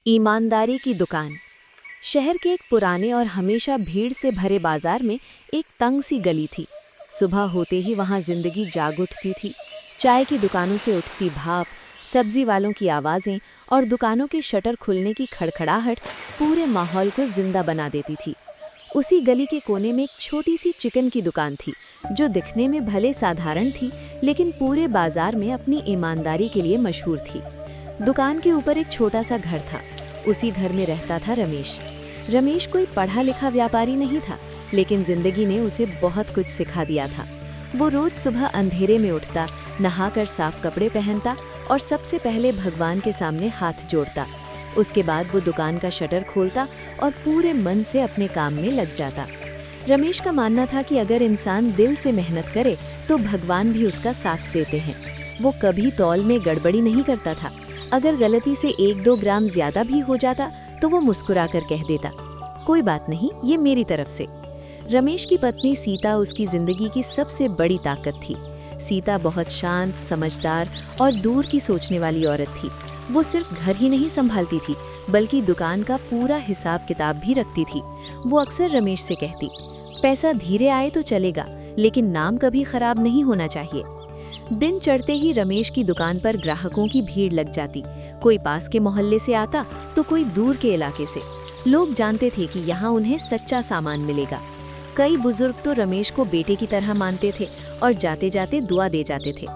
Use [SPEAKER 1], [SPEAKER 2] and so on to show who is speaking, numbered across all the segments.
[SPEAKER 1] ईमानदारी की दुकान। शहर के एक पुराने और हमेशा भीड़ से भरे बाजार में एक तंग सी गली थी। सुबह होते ही वहां जिंदगी जाग उठती थी। चाय की दुकानों से उठती भाप, सब्जी वालों की आवाज़ें और दुकानों के शटर खुलने की खड़खड़ाहट पूरे माहौल को जिंदा बना देती थी। उसी गली के कोने में एक छोटी सी चिकन की दुकान थी, जो दिखने में भले साधारण थी, लेकिन पूरे बाजार में अपनी ईमानदारी के लिए मशहूर थी। दुकान के ऊपर एक छोटा सा घर था। उसी घर में रहता था रमेश। रमेश कोई पढ़ा लिखा व्यापारी नहीं था, लेकिन जिंदगी ने उसे बहुत कुछ सिखा दिया था। वो रोज सुबह अंधेरे में उठता, नहाकर साफ कपड़े पहनता और सबसे पहले भगवान के सामने हाथ जोड़ता। उसके बाद वो दुकान का शटर खोलता और पूरे मन से अपने काम में लग जाता। रमेश का मानना था कि अगर इंसान दिल से मेहनत करे तो भगवान भी उसका साथ देते हैं। वो कभी तौल में गड़बड़ी नहीं करता था। अगर गलती से 1-2 ग्राम ज्यादा भी हो जाता तो वो मुस्कुराकर कह देता, कोई बात नहीं, ये मेरी तरफ से। रमेश की पत्नी सीता उसकी जिंदगी की सबसे बड़ी ताकत थी। सीता बहुत शांत, समझदार और दूर की सोचने वाली औरत थी। वो सिर्फ घर ही नहीं संभालती थी, बल्कि दुकान का पूरा हिसाब किताब भी रखती थी। वो अक्सर रमेश से कहती, पैसा धीरे आए तो चलेगा, लेकिन नाम कभी खराब नहीं होना चाहिए। दिन चढ़ते ही रमेश की दुकान पर ग्राहकों की भीड़ लग जाती। कोई पास के मोहल्ले से आता तो कोई दूर के इलाके से। लोग जानते थे कि यहाँ उन्हें सच्चा सामान मिलेगा। कई बुजुर्ग तो रमेश को बेटे की तरह मानते थे और जाते जाते दुआ दे जाते थे।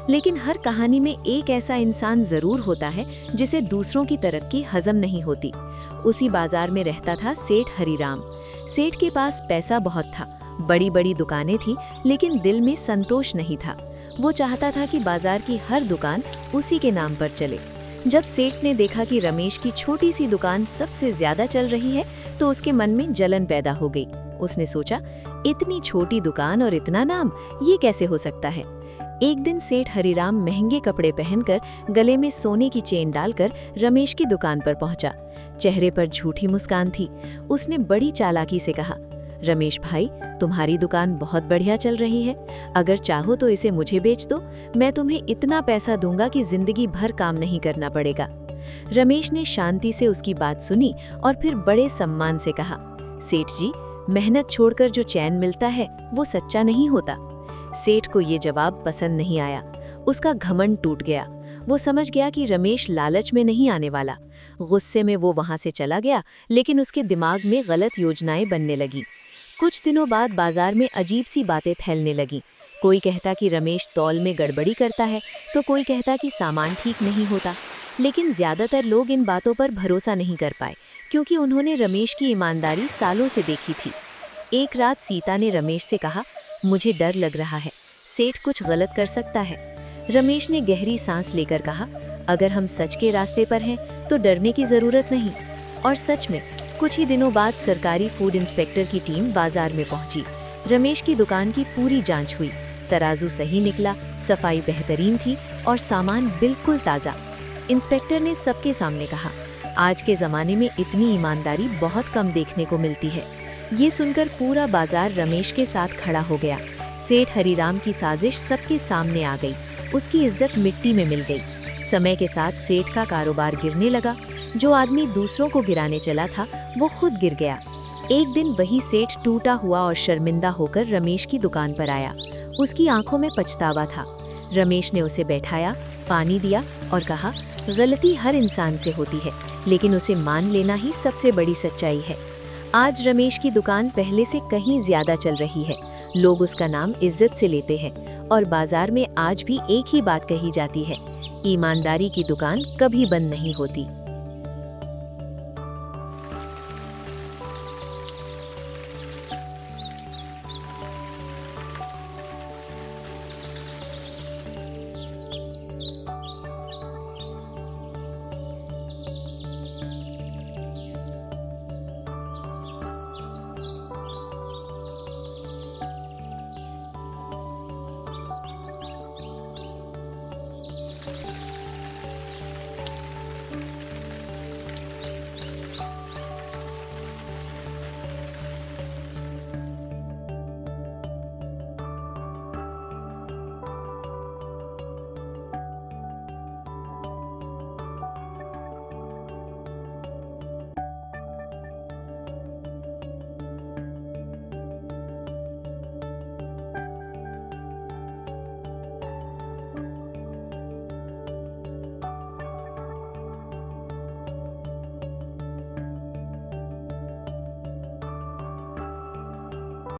[SPEAKER 1] लेकिन हर कहानी में एक ऐसा इंसान जरूर होता है जिसे दूसरों की तरक्की हजम नहीं होती। उसी बाजार में रहता था सेठ हरिराम। सेठ के पास पैसा बहुत था, बड़ी बड़ी दुकानें थी, लेकिन दिल में संतोष नहीं था। वो चाहता था कि बाजार की हर दुकान उसी के नाम पर चले। जब सेठ ने देखा कि रमेश की छोटी सी दुकान सबसे ज्यादा चल रही है, तो उसके मन में जलन पैदा हो गई। उसने सोचा, इतनी छोटी दुकान और इतना नाम, ये कैसे हो सकता है। एक दिन सेठ हरिराम महंगे कपड़े पहनकर, गले में सोने की चेन डालकर रमेश की दुकान पर पहुंचा। चेहरे पर झूठी मुस्कान थी। उसने बड़ी चालाकी से कहा, रमेश भाई, तुम्हारी दुकान बहुत बढ़िया चल रही है। अगर चाहो तो इसे मुझे बेच दो। मैं तुम्हें इतना पैसा दूंगा कि जिंदगी भर काम नहीं करना पड़ेगा। रमेश ने शांति से उसकी बात सुनी और फिर बड़े सम्मान से कहा, सेठ जी, मेहनत छोड़कर जो चैन मिलता है वो सच्चा नहीं होता। सेठ को ये जवाब पसंद नहीं आया। उसका घमंड टूट गया। वो समझ गया कि रमेश लालच में नहीं आने वाला। गुस्से में वो वहां से चला गया, लेकिन उसके दिमाग में गलत योजनाएं बनने लगी। कुछ दिनों बाद बाजार में अजीब सी बातें फैलने लगी। कोई कहता कि रमेश तौल में गड़बड़ी करता है, तो कोई कहता कि सामान ठीक नहीं होता। लेकिन ज्यादातर लोग इन बातों पर भरोसा नहीं कर पाए, क्योंकि उन्होंने रमेश की ईमानदारी सालों से देखी थी। एक रात सीता ने रमेश से कहा, मुझे डर लग रहा है, सेठ कुछ गलत कर सकता है। रमेश ने गहरी सांस लेकर कहा, अगर हम सच के रास्ते पर हैं तो डरने की जरूरत नहीं। और सच में कुछ ही दिनों बाद सरकारी फूड इंस्पेक्टर की टीम बाजार में पहुंची। रमेश की दुकान की पूरी जांच हुई। तराजू सही निकला, सफाई बेहतरीन थी और सामान बिल्कुल ताज़ा। इंस्पेक्टर ने सबके सामने कहा, आज के ज़माने में इतनी ईमानदारी बहुत कम देखने को मिलती है। ये सुनकर पूरा बाजार रमेश के साथ खड़ा हो गया। सेठ हरिराम की साजिश सबके सामने आ गई। उसकी इज्जत मिट्टी में मिल गई। समय के साथ सेठ का कारोबार गिरने लगा। जो आदमी दूसरों को गिराने चला था, वो खुद गिर गया। एक दिन वही सेठ टूटा हुआ और शर्मिंदा होकर रमेश की दुकान पर आया। उसकी आंखों में पछतावा था। रमेश ने उसे बैठाया, पानी दिया और कहा, गलती हर इंसान से होती है, लेकिन उसे मान लेना ही सबसे बड़ी सच्चाई है। आज रमेश की दुकान पहले से कहीं ज्यादा चल रही है। लोग उसका नाम इज्जत से लेते हैं और बाजार में आज भी एक ही बात कही जाती है, ईमानदारी की दुकान कभी बंद नहीं होती।